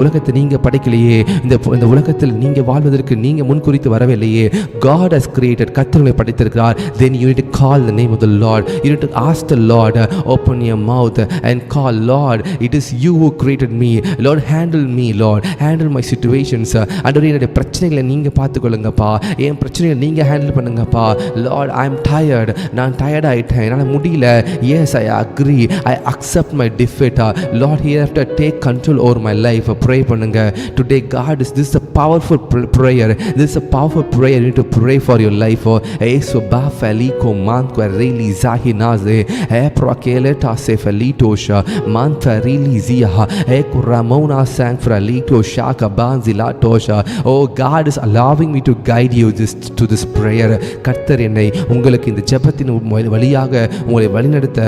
உலகத்தை நீங்க படைக்கலையே, இந்த உலகத்தில் நீங்க வாழ்வதற்கு நீங்க முன்குறித்து வரவில்லையே. God has created, கர்த்தரை படைத்திருக்கிறார். Then you need to call the name of the Lord. You need to ask the Lord, open your mouth and call, Lord, it is you who created me. Lord, handle me, Lord, handle my situations. ஆண்டவரே, என்னுடைய பிரச்சனைகளை நீங்க பார்த்துக்கொள்ளுங்கப்பா, என் பிரச்சனைகளை நீங்க handle பண்ணுங்கப்பா. Lord, I am tired, நான் tired ஆயிட்டேன், என்னால் முடியல. Yes, I agree, I accept my defeat. Lord, hereafter take control over my life. Pray பண்ணுங்க. Today God is, this is a powerful prayer. This is a powerful prayer. You need to pray for your life. Eso ba faliko manqua reli zahinaze e prokele ta se felitosha manta reli zia e kuramona sang fralito shaka banzila tosha. Oh, God is allowing me to guide you to this prayer. கர்த்தர் என்னை உங்களுக்கு இந்த ஜெபத்தின் வழியாக உங்களை வழிநடத்த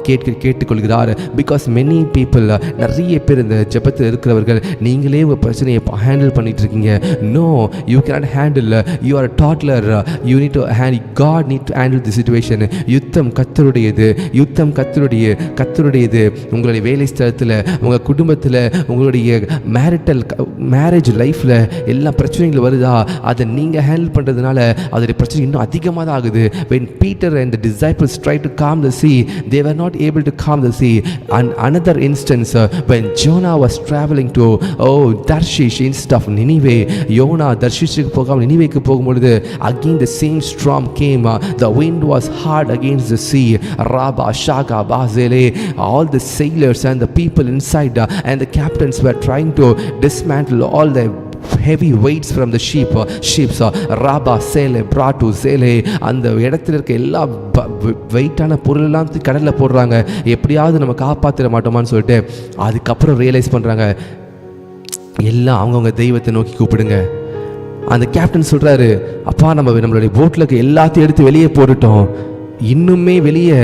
கேட்டுக்கொள்கிறார். Because many people, நிறைய பேர் இந்த ஜெபத்தில் இருக்கிறவர்கள், நீங்களே உங்கள் பிரச்சனையை ஹேண்டில் பண்ணிட்டு இருக்கீங்க. No, you cannot handle. You are a toddler. You need to handle. God need to handle the situation. யுத்தம் கர்த்தருடையது. யுத்தம் கர்த்தருடையது. உங்களுடைய வேலை ஸ்தலத்தில், உங்கள் குடும்பத்தில், உங்களுடைய மேரேஜ் லைஃப்பில் எல்லா பிரச்சனைகள் வருதா, அதை நீங்கள் ஹேண்டில் பண்ணுறதுனால அதோடைய பிரச்சனை இன்னும் அதிகமாக தான் ஆகுது. When Peter and the disciples tried to calm the sea, they were not able to calm the sea. And another instance, when Jonah was traveling to Tarshish instead of Nineveh, யோனா தர்ஷீஷுக்கு போகாமல் நினிவேக்கு போகும்பொழுது again the same storm came. The wind was hard against the sea. Rabba Shaka Bazele, all the sailors and the people inside and the captains were trying to dismantle all the heavy weights from the ships. Rabba Sele Bratu Sele, அந்த இடத்துல இருக்க எல்லா வெயிட்டான பொருளெல்லாம் கடலில் போடுறாங்க. எப்படியாவது நம்ம காப்பாற்றிட மாட்டோமான்னு சொல்லிட்டு அதுக்கப்புறம் ரியலைஸ் பண்ணுறாங்க, எல்லாம் அவங்கவுங்க தெய்வத்தை நோக்கி கூப்பிடுங்க. அந்த கேப்டன் சொல்கிறாரு, அப்பா நம்மளுடைய போட்டில் இருக்க எல்லாத்தையும் எடுத்து வெளியே போட்டுட்டோம், இன்னுமே வெளியே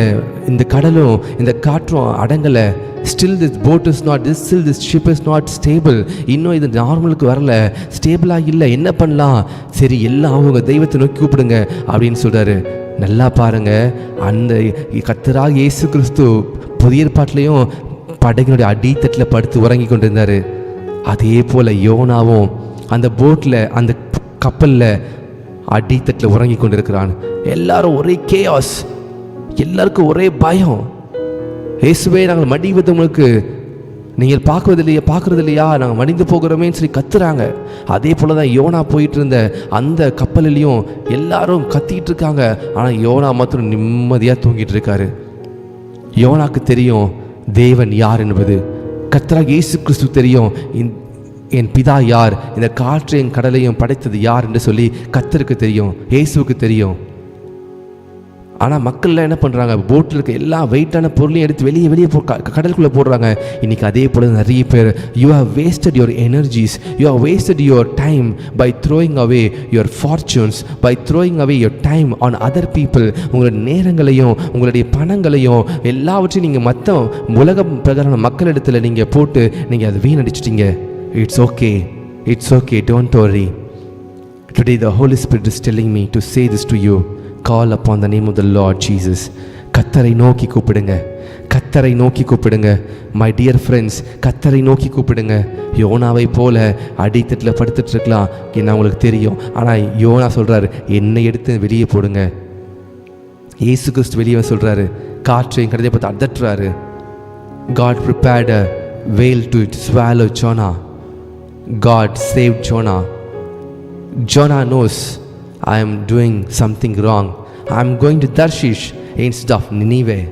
இந்த கடலும் இந்த காற்றும் அடங்கலை. Still this boat is not, still this ship is not stable. இன்னும் இது நார்மலுக்கு வரல, ஸ்டேபிளாக இல்லை, என்ன பண்ணலாம்? சரி, எல்லாம் அவங்க தெய்வத்தை நோக்கி கூப்பிடுங்க அப்படின்னு சொல்கிறாரு. நல்லா பாருங்க, அந்த கர்த்தராகிய இயேசு கிறிஸ்து புதிய ஏற்பாட்டிலையும் படகினுடைய அடித்தட்டில் படுத்து உறங்கி கொண்டிருந்தார். அதே போல் யோனாவும் அந்த போட்டில், அந்த கப்பலில் அடித்தட்டில் உறங்கி கொண்டிருக்கிறான். எல்லாரும் ஒரே கேயாஸ், எல்லாருக்கும் ஒரே பயம். இயேசுவே, நாங்கள் மடிவது உங்களுக்கு நீங்கள் பார்க்குறது இல்லையா, நாங்கள் மடிந்து போகிறோமேன்னு சொல்லி கத்துறாங்க. அதே போல் தான் யோனா போயிட்டு இருந்த அந்த கப்பலிலையும் எல்லாரும் கத்திக்கிட்டு இருக்காங்க. ஆனால் யோனா மாத்திரம் நிம்மதியாக தூங்கிட்டு இருக்காரு. யோனாக்கு தெரியும் தேவன் யார் என்பது. கர்த்தராகிய இயேசு கிறிஸ்து தெரியும் என் பிதா யார், இந்த காற்றையும் கடலையும் படைத்தது யார் என்று சொல்லி கர்த்தருக்கு தெரியும், இயேசுவுக்கு தெரியும். ஆனால் மக்கள்லாம் என்ன பண்ணுறாங்க, போட்டில் இருக்க எல்லா வெயிட்டான பொருளையும் எடுத்து வெளியே கடலுக்குள்ளே போடுறாங்க. இன்றைக்கி அதே போல் நிறைய பேர், you have wasted your energies, you have wasted your time by throwing away your fortunes, by throwing away your time on other people. உங்களுடைய நேரங்களையும் உங்களுடைய பணங்களையும் எல்லாவற்றையும் நீங்கள் மற்ற உலக பிரகாரமான மக்களிடத்தில் நீங்கள் போட்டு நீங்கள் அதை வீணடிச்சிட்டிங்க. It's okay, don't worry. Today the Holy Spirit is telling me to say this to you. Call upon the name of the Lord Jesus. கர்த்தரை நோக்கி கூப்பிடுங்க, கர்த்தரை நோக்கி கூப்பிடுங்க. மை டியர் ஃப்ரெண்ட்ஸ், கர்த்தரை நோக்கி கூப்பிடுங்க. யோனாவை போல அடித்தட்டில் படுத்துட்டு இருக்கலாம், என்ன உங்களுக்கு தெரியும். ஆனால் யோனா சொல்கிறாரு, என்னை எடுத்து வெளியே போடுங்க. இயேசு கிறிஸ்து வெளியே சொல்கிறாரு, காற்றையும் கடலை பார்த்து அதட்டுறாரு. God prepared a whale to swallow Jonah. God saved Jonah. Jonah knows, I am doing something wrong. I am going to Tarshish instead of Nineveh.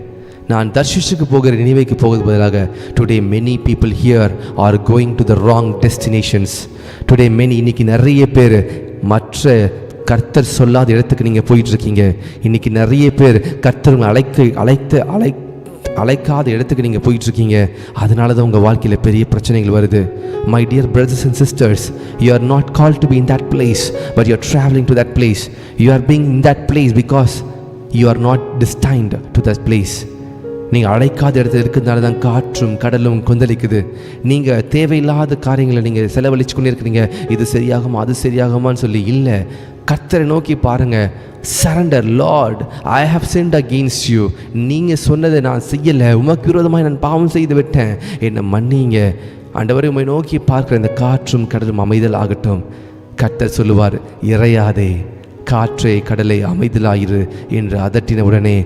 நான் தர்ஷிஷுக்கு போகிற நினைவைக்கு போகிறது பதிலாக today many people here are going to the wrong destinations. Today இன்னைக்கு நிறைய பேர் மற்ற கர்த்தர் சொல்லாத இடத்துக்கு நீங்கள் போயிட்டுருக்கீங்க. இன்றைக்கி நிறைய பேர் கர்த்தர் அழைக்காத இடத்துக்கு நீங்கள் போயிட்டுருக்கீங்க. அதனால தான் உங்கள் வாழ்க்கையில் பெரிய பிரச்சனைகள் வருது. My dear brothers and sisters, you are not called to be in that place, but you are travelling to that place. You are being in that place because you are not destined to that place. நீங்கள் அழைக்காத இடத்துல இருக்கிறதுனால தான் காற்றும் கடலும் கொந்தளிக்குது. நீங்கள் தேவையில்லாத காரியங்களை நீங்கள் செலவழிச்சு கொண்டே இருக்கிறீங்க. இது சரியாகுமா அது சரியாகுமான்னு சொல்லி இல்லை. கர்த்தரை நோக்கி பாருங்கள். Surrender. Lord, I have sinned against you. நீங்கள் சொன்னதை நான் செய்யலை, உமக்கு விரோதமாக நான் பாவம் செய்து விட்டேன், என்னை மன்னிங்க. ஆண்டவரை உம்மை நோக்கி பார்க்கிற இந்த காற்றும் கடலும் அமைதல் ஆகட்டும். கர்த்தர் சொல்லுவார், இறையாதே, காற்றே கடலை அமைதலாயிரு என்று அதட்டின உடனே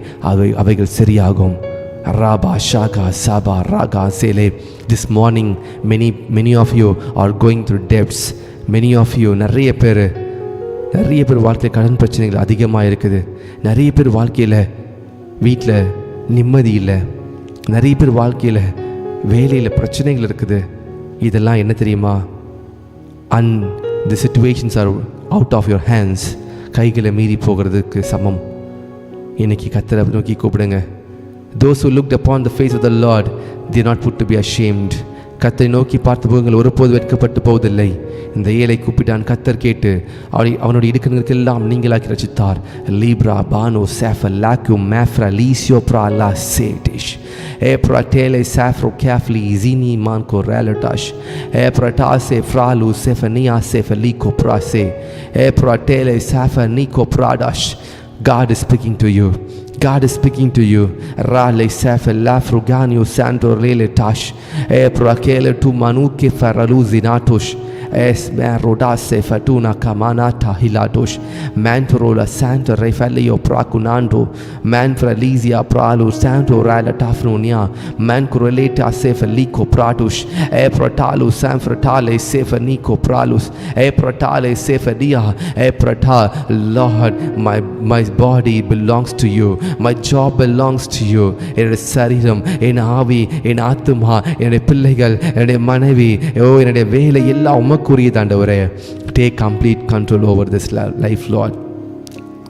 அவைகள் சரியாகும். ராபா ஷாகா சாபா ராகா சேலே. This morning many of you are going through depths. many of you நிறைய பேர் வாழ்க்கையில் கடன் பிரச்சனைகள் அதிகமாக இருக்குது. நிறைய பேர் வாழ்க்கையில் வீட்டில் நிம்மதி இல்லை. நிறைய பேர் வாழ்க்கையில் வேலையில் பிரச்சனைகள் இருக்குது. இதெல்லாம் என்ன தெரியுமா? the situations are out of your hands. கைகளை மீறி போகிறதுக்கு சமம். இன்னைக்கு கர்த்தரை நோக்கி கூப்பிடுங்க. Those who looked upon the face of the Lord, they are not put to be ashamed. கர்த்தரை நோக்கி பார்த்த போங்கள் ஒருபோது வெட்கப்பட்டு போவதில்லை. இந்த ஏழை கூப்பிட்டான், கர்த்தர் கேட்டு அவனுடைய இடுக்கண்களுக்கெல்லாம் நீங்களாக்கி ரசித்தார். லீப்ரா பானோ சேஃப லாக்கு மேஃப்ரா லீசியோ ப்ரா லா சேடிஷ் ஏப்ரா டேலே சாஃப்ரோ கேஃப்லி ஜீனி மான்கோ ரேலடாஷ் ஏப்ரா டாசே ஃப்ராலு செஃபனியா செஃபலிகோ ப்ராசே ஏப்ரா டேலே சாஃப Neco ப்ராடாஷ். God is speaking to you. God is speaking to you. Rale safe la fruganio santo rele tash e prakele tu manuke faraluzi natush es merodase fatuna kamanata hiladosh mantrola santo refalio prakunando manfralizia pralu santo rala tafnonia mankroleta sefalico pradush e pratalu sanfratale sefanico pralus e pratale sefadia e prata. Lord, my body belongs to you. My job belongs to you. என்னுடைய சரீரம், என் ஆவி, என் ஆத்துமா, என்னுடைய பிள்ளைகள், என்னுடைய மனைவி, என்னுடைய வேலை எல்லாம் உமக்குரியது ஆண்டவரே. Take complete control over this life, Lord.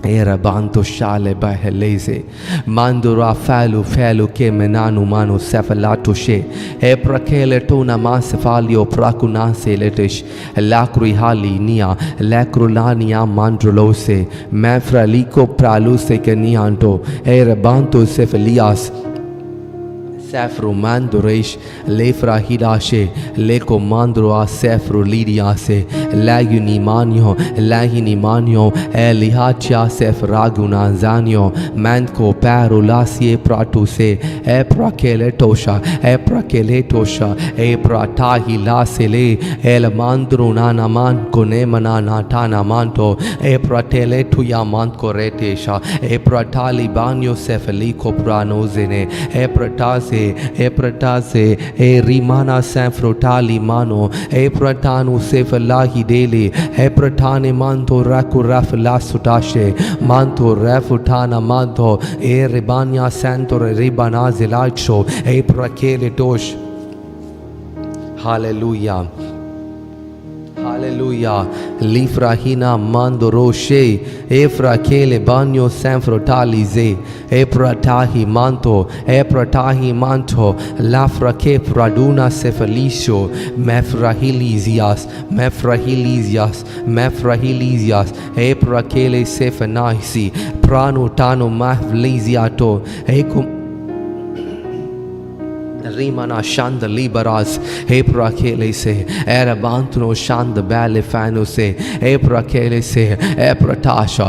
Era banto shale baheleze mandura falu ke menanu manu sefalato she e prakele tona masefalio prakuna se letish lakru hali nia lakru lania mandrolose mafra liko praluse kenianto era banto sefalias Safro manduresh lefra hidashe leko mandroa safro lidiase laguni manyo lagini manyo elihacha sefraguna zanyo manko paro lasie pratuse e prakele tosha e pratahi lasele el mandro nana man konemana natana manto e pratele tuya manko retesha e pratali banyo sefaliko pranozene e pratase Epratase e rimana sanfrotali mano e pratanu sefalahi dele e pratane manto raku rafla sutashe manto rafutana manto e rebanya santo rebana zelacho e prakele tosh. Hallelujah. Hallelujah. Lifrahina mando roshe efra kele banyo sanfrotalize epratahi manto lafra ke praduna sefalisho mefrahilizias epra kele sefanaisi prano tano mahvliziato ekum rimana shanda liberas eprakele se erabantuno shanda bale fano se eprakele se epratasha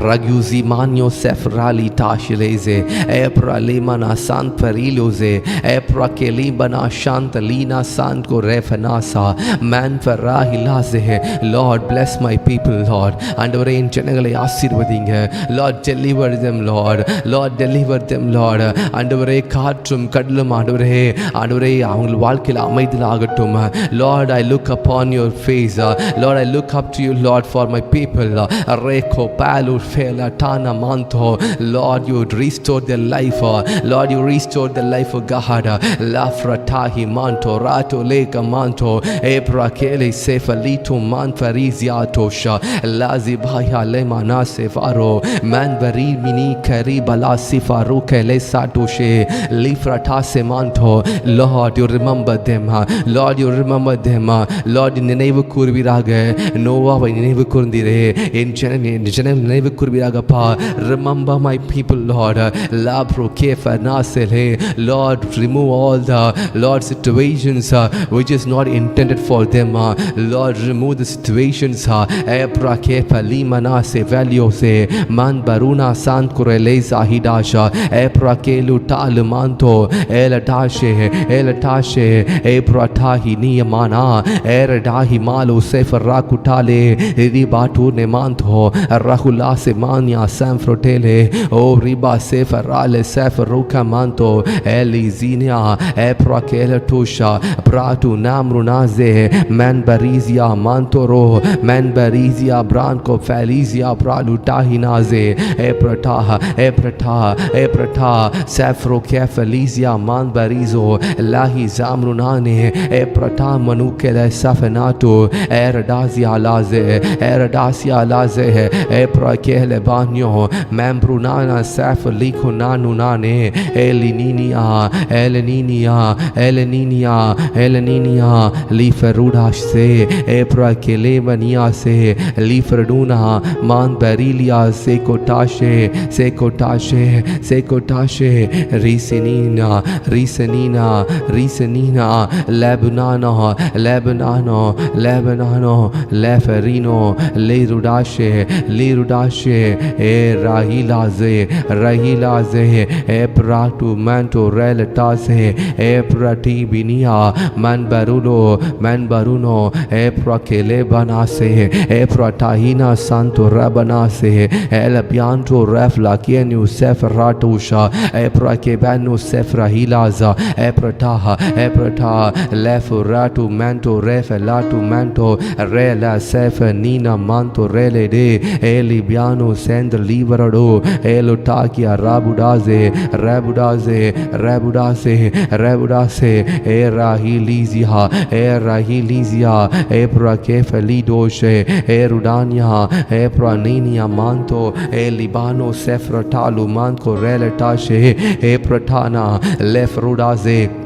raguzi manyo sefrali tashileze epralimana sant periloze eprakeli bana shanta lina sant ko refanasa man farahilaze. Lord, bless my people, Lord. ஆண்டவரே, என் ஜனங்களை ஆசீர்வதிங்க. Lord, deliver them, Lord, deliver them, Lord. ஆண்டவரே, காற்றும் கடலும் ஆண்டவரே அவங்க வாழ்க்கையில் அமைதலாகட்டும். Lord, I look upon your face. Lord, I look up to you, Lord, for my people. Reko palu fela tana manto. Lord, you restore their life. Lord, you restore their life, God. Lafratahi manto rato leka manto ebra kele sefalito man farizia tosha lazibaya lemana sefaro man bari mini karibala sifaru kele satoshe lifratase manto. Lord, you remember them. Lord, you remember them. Lord, நினைவு கூர்வீராக. நோவாவை நினைவு கூர்ந்தீரே, என் ஜனம் நினைவு கூர்வீராகப்பா. Remember my people, Lord. Labro kefa nasele. Lord, remove all the Lord situations which is not intended for them. Lord, remove the situations. Ebra kefa limana se valiose man baruna sant kureleza hidasha ebra kelu tal manto Elatashe, Elatashe, Epratahi Niamana, Eredahi Malu Seferakutale, Ribatu Nemanto, Rahula Semania Sanfrotele, O Riba Seferale Seferuka Manto, Elizinia, Eprakela Tusha, Pratu Namrunaze, Manbarizia Mantoro, Manbarizia Branco Falizia Pralutahinaze, Eprataha, Eprataha, Eprataha, Safro Kefalizia Manbarizo, Lahi Zamrunane, Eprata Manukele Safenato, Eradazia Laze, Eradasia Laze, Eprakele Banyo, Mambrunana Safalikunanunane, Elininia, Eleninia, Eleninia, Eleninia, Liferudash se, Eprakelemania se, Liferduna, Manbarilia Sekotashe, Sekotashe, Sekotashe, Risenina, Risenina, Risenina, Lebanano, Lebanano, Lebanano, Leferino, Lerudashe, Lerudashe, Rahilaze, Rahilaze, Epratu Manto Relatase, Epratibinia, Manbaruno, Manbaruno, Eprakelebanase, Epratahina Santo Rabanase, Elabianto Refla Kienu Seferatusha, Eprakebanu Sefrahilaza, Eprataha, Eprataha, Lefuratu Manto Refelatu Manto, Rela Sefenina Manto Relede, Elibiano Send Liverado, Elutakia Rabudaze, Rabudaze, Rabudaze, Rabudase, Erahilizia, Erahilizia, Eprakefelidoshe, Erudania, Epraninia Manto, Elibano Sefratalu Manco Relatashe, Epratana, Lefrudaze.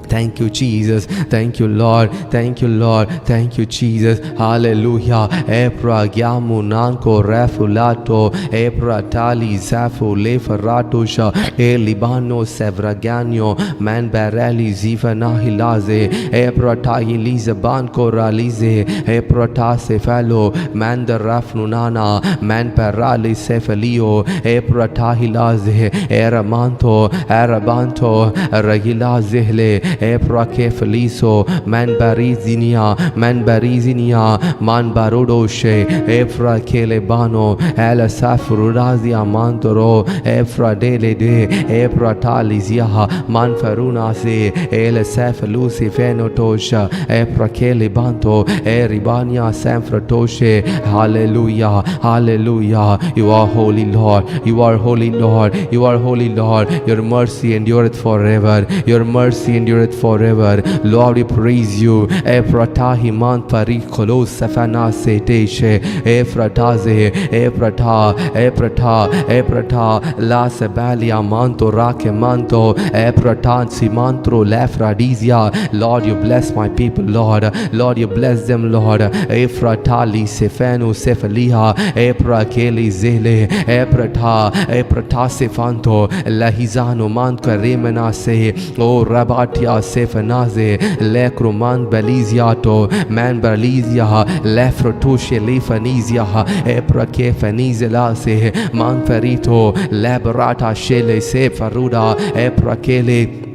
Thank you, Jesus. Thank you, Lord. Thank you, Lord. Thank you, Jesus. Hallelujah. Epra Gyamu Nanko Refulato, Epra Tali Zafu Leferatusha, Elibano Sevraganyo, Manbareli Zivanahilaze, Epra Tahiliza Banko Ralize, Epra Tasefalo, Mandarafnunana, Manparali Sefalio, Epra Tahilaze, Eramanto, Arabanto, Ragilazehle, Eprake Feliso, Manbarizinia, Manbarizinia, Manbarudoshe, Efrake Lebano, Elasafrurazia Mantoro, Efra Dele de, Epratalizia, Manfarunase, Elasafalusi Fenotosha, Eprake Lebanto, Eribania Sanfratoshe. Hallelujah, hallelujah. You are holy, Lord. You are holy, Lord. You are holy, Lord. Your mercy endureth forever. Your mercy endureth forever. Lord, we praise you. Efratahi man parikolo safana seteshe, Efrataze, Efrata, Efrata, Efrata, la sebalia manto rake manto, Efratan simantro lefradizia. Lord, you bless my people, Lord. Lord, you bless them, Lord. Efratali sefenu sefaliha, Efrakeli zele, Efrata, Efrata sefanto, lahizano man karemena se, O Rabatia Sefanaze, Lekruman Beliziato, Man Belizia, Lefrotushe Lefanizia, Eprake Fanizelase, Manferito, Labrata Shele Sefaruda, Eprakele.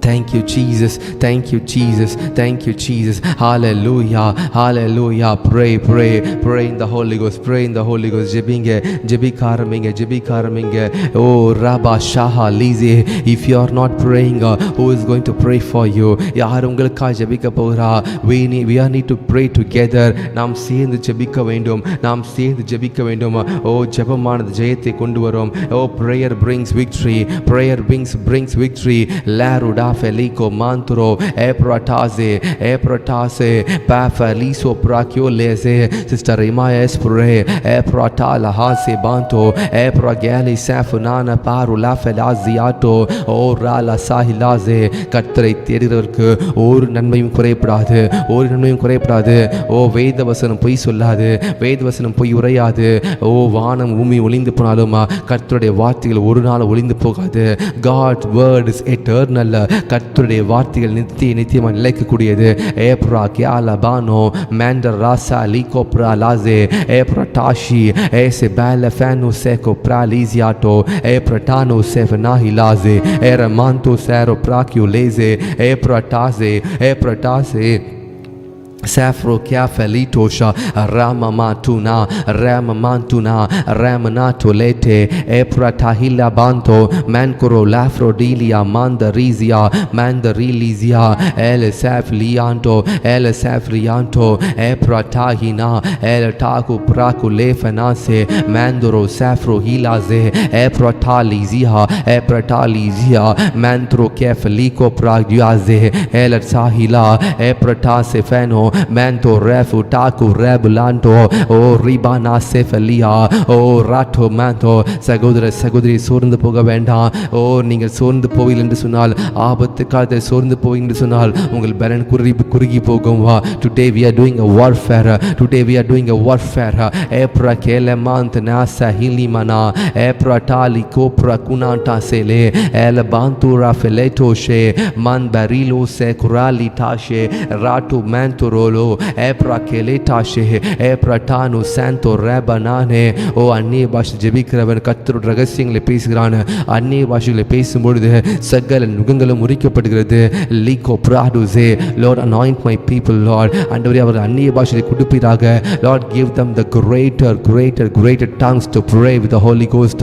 Thank you, Jesus. Thank you, Jesus. Thank you, Jesus. Hallelujah. Hallelujah. Pray, pray. Pray in the Holy Ghost. Pray in the Holy Ghost. Jebinge, jebikaraminge, jebikaraminge. Oh, Rabba Shaha Lize. If you are not praying, who is going to pray for you? யார் உங்களுக்காக ஜெபிக்க போகிறா? We need to pray together. நாம் சேர்ந்து ஜெபிக்க வேண்டும். நாம் சேர்ந்து ஜெபிக்க வேண்டும். ஓ, ஜெபமானது ஜெயத்தை கொண்டு வரும். Oh, prayer brings victory. Prayer brings victory. Laruda Felico Mantro, Eprataze, Epratase, Pafaliso Praciolese, Sister Emmaes Pure, Epratala Hase Banto, Epragali Safunana Parula Felaziato, O Rala Sahilaze, கர்த்தரை தேடுகிறவருக்கு ஒரு நன்மையும் குறைபடாது, ஒரு நன்மையும் குறைபடாது. ஓ, வேத வசனம் பொய் சொல்லாது, வேத வசனம் பொய் உரையாது. ஓ, வானம் பூமி ஒளிந்து போனாலும் கர்த்தருடைய வார்த்தைகள் ஒரு நாள் ஒளிந்து போகாது. God's word is eternal. கர்த்தருடைய வார்த்தைகள் நித்தியமாக நிலைக்கக்கூடியது. ஏப்ரா கியாலபானோ மேண்டர் ராசா லீகோப்ரா லாசே ஏப்ரா டாஷி ஏசே பேல ஃபேனோ சேகோ ப்ரா லீசியாட்டோ ஏப்ரா டானோ செஃபனாஹி லாசே ஏரமாந்தோ சேரோ ப்ராக்கியோ லேசே ஏப்ரா டாசே ஏப்ரா டாசே Safro Chiafelitosha Ramamantuna Ramamantuna Ramanato Lete Epratahila Banto Mancoro Lafrodilia Mandarizia Mandarilizia Elisaf Lianto Elisaf Lianto Epratahina Eltaku Praku Lefanase Mandoro Safro Hilaze Epratalizia Epratalizia Mantro Kefalico Praguaze Elatsahila Epratase Feno Manto refu taku rebulanto o ribana sefalia o rato manto. சகோதரி சோர்ந்து போக வேண்டாம். நீங்கள் சோர்ந்து போவீர்கள் என்று சொன்னால், ஆபத்து காலத்தில் சோர்ந்து போவீர்கள் என்று சொன்னால் உங்கள் பலன் குறுகி போகும். Today we are doing a warfare. Today we are doing a warfare. Epra kelemant nasa hilimana epra tali kopra kunanta sele el bantura feleto she man barilo se kurali tashe rato manto rolo epra keletashe epra tanu santo rabanane. ஓ அந்நிய பாஷை ஜெபிக்கிறவன் கர்த்தருடைய ரகசியங்களை பேசுகிறான். அந்நிய பாஷைகளை பேசும்பொழுது சகல நுகங்களும் முறிக்கப்படுகிறது. லீகோ பிராடுசே Lord anoint my people Lord. ஆண்டவரே அவர் அந்நிய பாஷையை கொடுப்பீராக. Lord give them the greater tongues to pray with the Holy Ghost.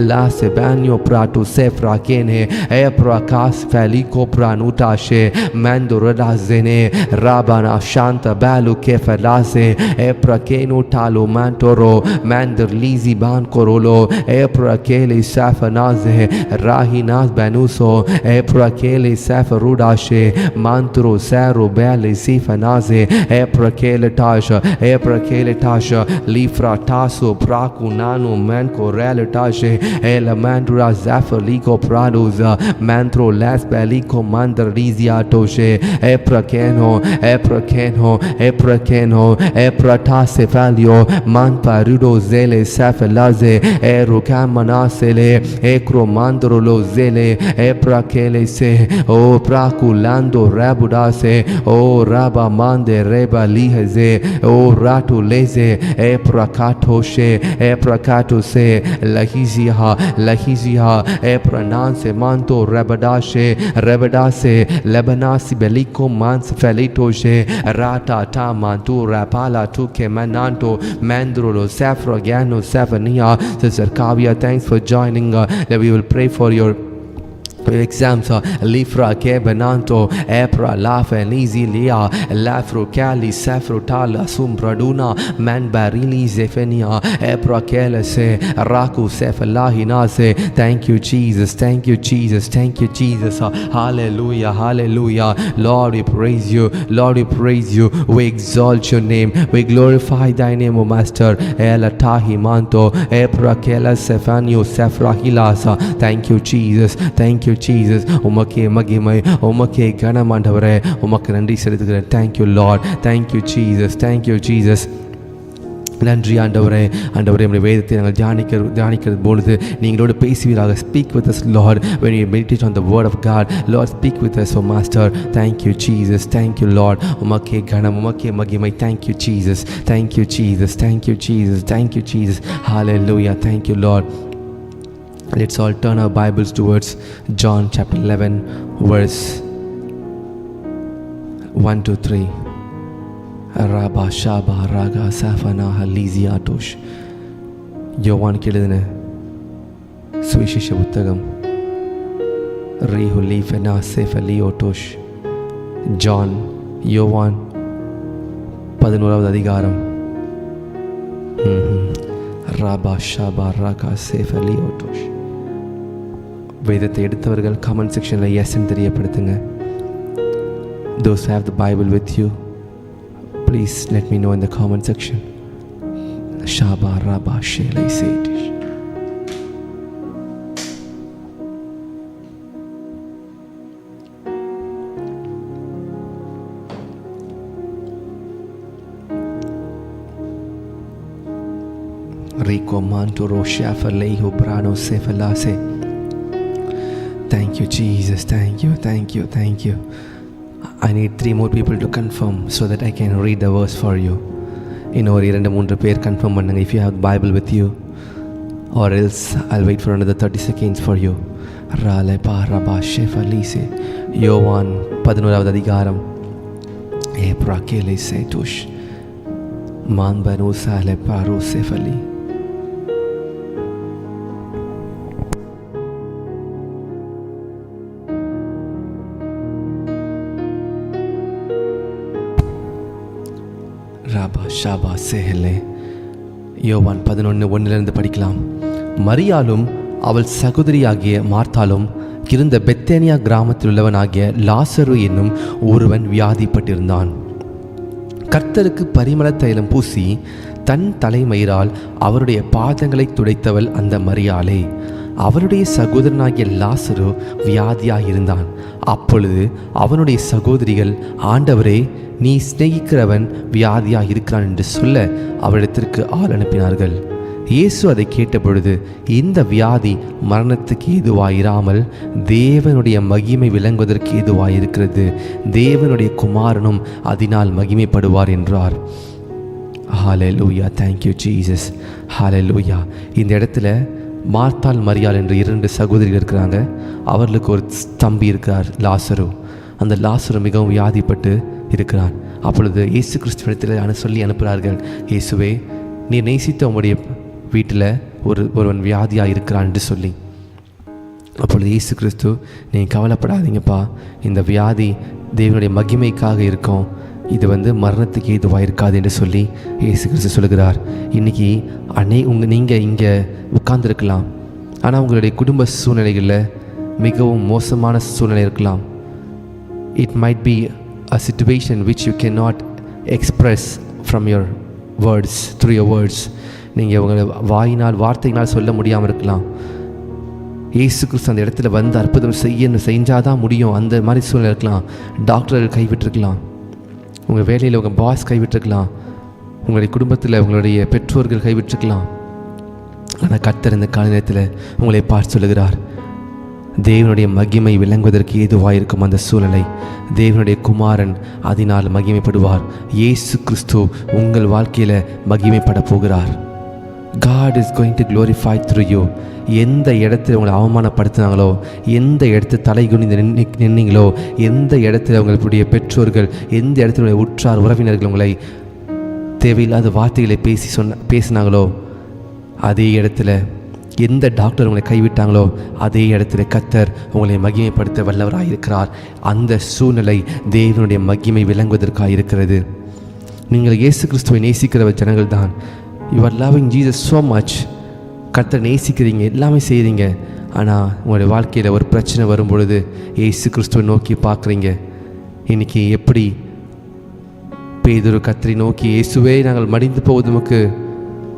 la sebanio prato sefra kene epra kas felico pranutashe mandorada zene rabana shanta balu kefelase epra keno talo mantoro mandar lizi ban korolo epra kele safanaze rahinas banuso epra kele safarudashe mantro saro bale sifanaze epra kele tasha lifra taso praku nano manko rele tashe elamandra zafar ligo pradoza mantro las baliko mandar rizia toshe epra keno epra tase falio man parudo zele safelaze ero kamana sele ekro mandro lo zele epra kele se o praku lando rabudase o raba mande reba liheze o ratu leze epra kato se lahizia epra nanse manto rebadase lebanasi beliko mans felitoshe rata ta mantura pala tu kemananto mandrolo safra gano safania. Sister Kavya, thanks for joining. That we will pray for your exams. Lifra ke benanto epra lafa nizi lia lafro kali safro tala sumbraduna man barili zefenia epra kele se raku sefalahi nase. Thank you Jesus, thank you Jesus, thank you Jesus. Hallelujah, hallelujah. Lord, we praise you, Lord, we praise you, we exalt your name, we glorify thy name, O Master. Elatahi manto epra kele sefanio sefrahilasa. Thank you Jesus, thank you Jesus. உமக்கே மகிமை, உமக்கே கனமாண்டவரே, உமக்கு நன்றி செலுத்துகிறேன். Thank you Lord, thank you Jesus, thank you Jesus. நன்றி ஆண்டவரே. நம்முடைய வேதத்தை நாங்கள் தியானிக்கிறது பொழுது நீங்களோடு பேசுவீராக. Speak with us Lord when we meditate on the word of God. Lord, speak with us, O Master. Thank you Jesus, thank you Lord. உமக்கே கனம், உமக்கே மகிமை. Thank you Jesus, thank you Jesus, thank you Jesus, thank you Jesus. Hallelujah, thank you Lord. Let's all turn our Bibles towards John chapter 11 verse 1 to 3. Rabba Shaba Raga Safana Haliziatosh. யோவான் எழுதின சுவிசேஷ புத்தகம் ரீஹுலி ஃபெனா செஃபலியோட்டோஷ். John யோவான் 11வது அதிகாரம். ராபா ஷாபா ராகா செஃபலியோட்டோஷ். வேதத்தை எடுத்தவர்கள் comment செக்ஷனில் எஸ்ன்னு தெரியப்படுத்துங்க. Those who have the Bible with you, please let me know in the comment section. Shaba Rabba Shelai Setish. Rico Mantoro Shafa Leho Brano Sefalase Thank you, Jesus. Thank you, thank you, thank you. I need 3 more people to confirm so that I can read the verse for you. இன்னொரு 2-3 பேர் confirm பண்ணுங்க. If you have Bible with you, or else I'll wait for another 30 seconds for you. ராலே பாரபா ஷெஃபலிசே யோவான் 11வது அதிகாரம் ஏப்ராகேலே சேட்டுஷ் மான்பனு சாலே borrow செஃபலி. Rafah ஷாபா சேஹலே. யோவான் 11:1 படிக்கலாம். மரியாளும் அவள் சகோதரியாகிய மார்த்தாலும் இருந்த பெத்தேனியா கிராமத்தில் உள்ளவனாகிய லாசரு என்னும் ஒருவன் வியாதிப்பட்டிருந்தான். கர்த்தருக்கு பரிமள தைலம் பூசி தன் தலைமயிரால் அவருடைய பாதங்களை துடைத்தவள் அந்த மரியாளே. அவருடைய சகோதரனாகிய லாசரு வியாதியாயிருந்தான். அப்பொழுது அவனுடைய சகோதரிகள், ஆண்டவரே, நீ சிநேகிக்கிறவன் வியாதியாக இருக்கிறான் என்று சொல்ல அவரிடத்திற்கு ஆள் அனுப்பினார்கள். இயேசு அதை கேட்டபொழுது, இந்த வியாதி மரணத்துக்கு ஏதுவாயிராமல் தேவனுடைய மகிமை விளங்குவதற்கு ஏதுவாயிருக்கிறது, தேவனுடைய குமாரனும் அதனால் மகிமைப்படுவார் என்றார். ஹல்லேலூயா. Thank you Jesus. ஹல்லேலூயா. இந்த இடத்துல மார்த்தாள் மரியாள் என்று 2 சகோதரிகள் இருக்கிறாங்க. அவர்களுக்கு ஒரு தம்பி இருக்கிறார், லாசரு. அந்த லாசரு மிகவும் வியாதிப்பட்டு இருக்கிறான். அப்பொழுது இயேசு கிறிஸ்துவிடத்தில் சொல்லி அனுப்புகிறார்கள், இயேசுவே, நீ நேசித்த உம்முடைய வீட்டில் ஒருவன் வியாதியாக இருக்கிறான் என்று சொல்லி. அப்பொழுது இயேசு கிறிஸ்து, நீங்கள் கவலைப்படாதீங்கப்பா, இந்த வியாதி தேவனுடைய மகிமைக்காக இருக்கும், இது மரணத்துக்கு ஏதுவாக இருக்காது என்று சொல்லி இயேசு கிறிஸ்து சொல்லுகிறார். இன்றைக்கி நீங்கள் இங்கே உட்கார்ந்துருக்கலாம், ஆனால் உங்களுடைய குடும்ப சூழ்நிலைகளில் மிகவும் மோசமான சூழ்நிலை இருக்கலாம். It might be a situation which you cannot express from your words, through your words. நீங்கள் உங்கள் வார்த்தையினால் சொல்ல முடியாமல் இருக்கலாம். இயேசு கிறிஸ்து அந்த இடத்துல அற்புதம் செஞ்சாதான் முடியும், அந்த மாதிரி சூழ்நிலை இருக்கலாம். டாக்டர்கள் கைவிட்டிருக்கலாம், உங்கள் வேலையில் உங்கள் பாஸ் கைவிட்டிருக்கலாம், உங்களுடைய குடும்பத்தில் உங்களுடைய பெற்றோர்கள் கைவிட்டிருக்கலாம். ஆனால் கர்த்தர் இந்த கால நேரத்தில் உங்களை பார்த்து சொல்லுகிறார், தேவனுடைய மகிமை விளங்குவதற்கு ஏதுவாயிருக்கும் அந்த சூழலை தேவனுடைய குமாரன் அதனால் மகிமைப்படுவார். இயேசு கிறிஸ்து உங்கள் வாழ்க்கையில் மகிமைப்பட போகிறார். God is going to glorify through you. எந்த இடத்துல உங்களை அவமானப்படுத்தினாங்களோ, எந்த இடத்துல தலைகுனிந்து நின்னீங்களோ, எந்த இடத்துல உங்களுடைய பெற்றோர்கள், எந்த இடத்துல உற்றார் உறவினர்கள் உங்களை தேவையில்லாத வார்த்தைகளை பேசினாங்களோ, அதே இடத்துல எந்த டாக்டர் உங்களை கைவிட்டாங்களோ அதே இடத்துல கர்த்தர் உங்களை மகிமைப்படுத்த வல்லவராக இருக்கிறார். அந்த சூழ்நிலை தேவனுடைய மகிமை விளங்குவதற்காக இருக்கிறது. நீங்கள் இயேசு கிறிஸ்துவை நேசிக்கிற ஜனங்கள் தான். You are loving Jesus so much. கர்த்தர் நேசிக்கிறீங்க, எல்லாமே செய்கிறீங்க. ஆனால் உங்களுடைய வாழ்க்கையில் ஒரு பிரச்சனை வரும் பொழுது இயேசு கிறிஸ்துவை நோக்கி பார்க்குறீங்க. இன்றைக்கி எப்படி பேதுரு கர்த்தரை நோக்கி, இயேசுவே, நாங்கள் மடிந்து போவது உமக்கு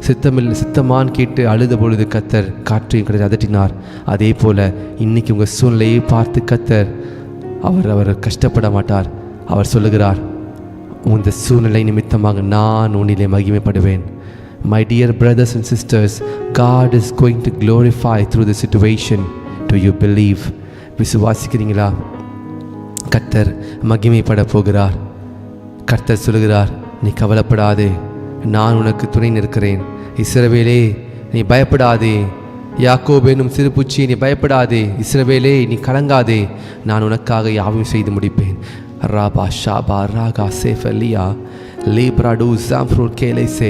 சித்தமான்னு கேட்டு அழுத பொழுது கர்த்தர் காற்றையும் கடலை அதட்டினார். அதே போல் இன்றைக்கி உங்கள் சூழ்நிலையை பார்த்து கர்த்தர் அவர் கஷ்டப்பட மாட்டார். அவர் சொல்லுகிறார், இந்த சூழ்நிலை நிமித்தமாக நான் உன்னிலே மகிமைப்படுவேன். My dear brothers and sisters, God is going to glorify through the situation. Do you believe? விசுவாசிக்கிறீங்களா? கர்த்தர் மகிமைப்பட போகிறார். கர்த்தர் சொல்லுகிறார், நீ கவலைப்படாதே, நான் உனக்கு துணை நிற்கிறேன். இஸ்ரவேலே, நீ பயப்படாதே. யாக்கோபு என்னும் சிறுபூச்சி, நீ பயப்படாதே. இஸ்ரவேலே, நீ கலங்காதே, நான் உனக்காக யாவையும் செய்து முடிப்பேன். ராபா ஷாபா ராகா சேஃபலியா லேப்ராடு சாம்ஃப்ரூட் கேலேசே.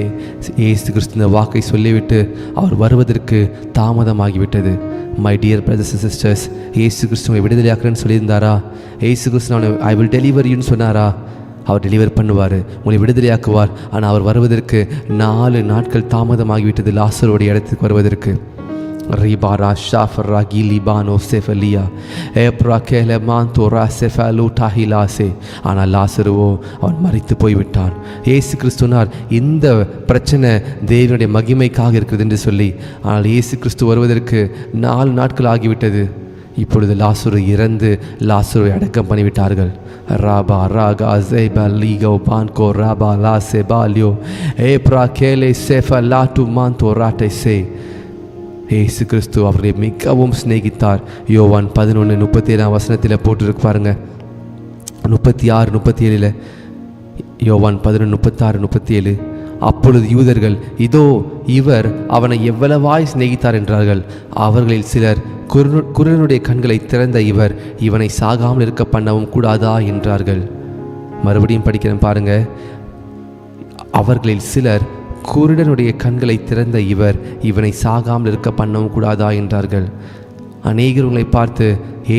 இயேசு கிறிஸ்து வாக்கை சொல்லிவிட்டு அவர் வருவதற்கு தாமதமாகிவிட்டது. My dear brothers and sisters, இயேசு கிறிஸ்துவை விடுதலையாக்குறேன்னு சொல்லியிருந்தாரா? இயேசு கிறிஸ்து ஐ வில் டெலிவர் யூன்னு சொன்னாரா? அவர் டெலிவர் பண்ணுவார், உங்களை விடுதலையாக்குவார். ஆனால் அவர் வருவதற்கு 4 நாட்கள் தாமதமாகிவிட்டது லாசருடைய இடத்துக்கு வருவதற்கு. ரிபாரா ஷாஃபரா கிலிபானோ செஃபலியா ஏப்ராகேல மாந்தோரா செஃபாலு டாஹிலாசே. ஆனால் லாசருவோ அவன் மரித்து போய்விட்டான். இயேசு கிறிஸ்துனார் இந்த பிரச்சனை தேவனுடைய மகிமைக்காக இருக்குது என்று சொல்லி, ஆனால் இயேசு கிறிஸ்து வருவதற்கு 4 நாட்கள் ஆகிவிட்டது. இப்பொழுது லாசரு இறந்து லாசருவை அடக்கம் பண்ணிவிட்டார்கள். ராபா ராகா ஜெபா லீகோ பான்கோ ராபா லாசே பாலியோ ஏப்ரா கேலே செஃபா லாட்டு மாந்தோ ராட்டை சே. இயேசு கிறிஸ்து அவர்களை மிகவும் சிநேகித்தார். யோவான் 11:37 போட்டிருக்கு பாருங்க. 36-37 யோவான் 11:36-37. அப்பொழுது யூதர்கள், இதோ இவர் அவனை எவ்வளவாய் சிநேகித்தார் என்றார்கள். அவர்களில் சிலர், குருடனுடைய கண்களை திறந்த இவர் இவனை சாகாமல் இருக்க பண்ணவும் கூடாதா என்றார்கள். மறுபடியும் படிக்கிறேன் பாருங்க. அவர்களில் சிலர், குருடனுடைய கண்களை திறந்த இவர் இவனை சாகாமல் இருக்க பண்ணவும் கூடாதா என்றார்கள். அநேகர் உங்களை பார்த்து,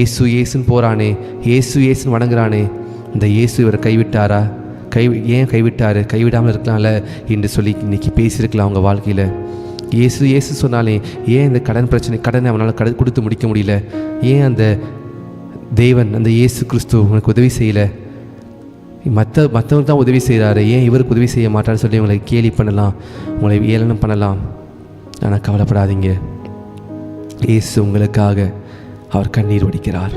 ஏசு ஏசுன்னு போகிறானே, ஏசு ஏசுன்னு வணங்குறானே, இந்த இயேசு இவரை கைவிட்டாரா, ஏன் கைவிட்டார், கைவிடாமல் இருக்கலாம்ல என்று சொல்லி இன்றைக்கி பேசியிருக்கலாம் அவங்க வாழ்க்கையில். ஏசு சொன்னாலே ஏன் இந்த கடன் பிரச்சனை, கடனை அவனால் கொடுத்து முடிக்க முடியல, ஏன் அந்த தேவன் அந்த இயேசு கிறிஸ்து உனக்கு உதவி செய்யலை, மற்றவங்க தான் உதவி செய்கிறாரு, ஏன் இவருக்கு உதவி செய்ய மாட்டான்னு சொல்லி உங்களை கேலி பண்ணலாம், உங்களை ஏளனம் பண்ணலாம். ஆனால் கவலைப்படாதீங்க, இயேசு உங்களுக்காக அவர் கண்ணீர் வடிக்கிறார்.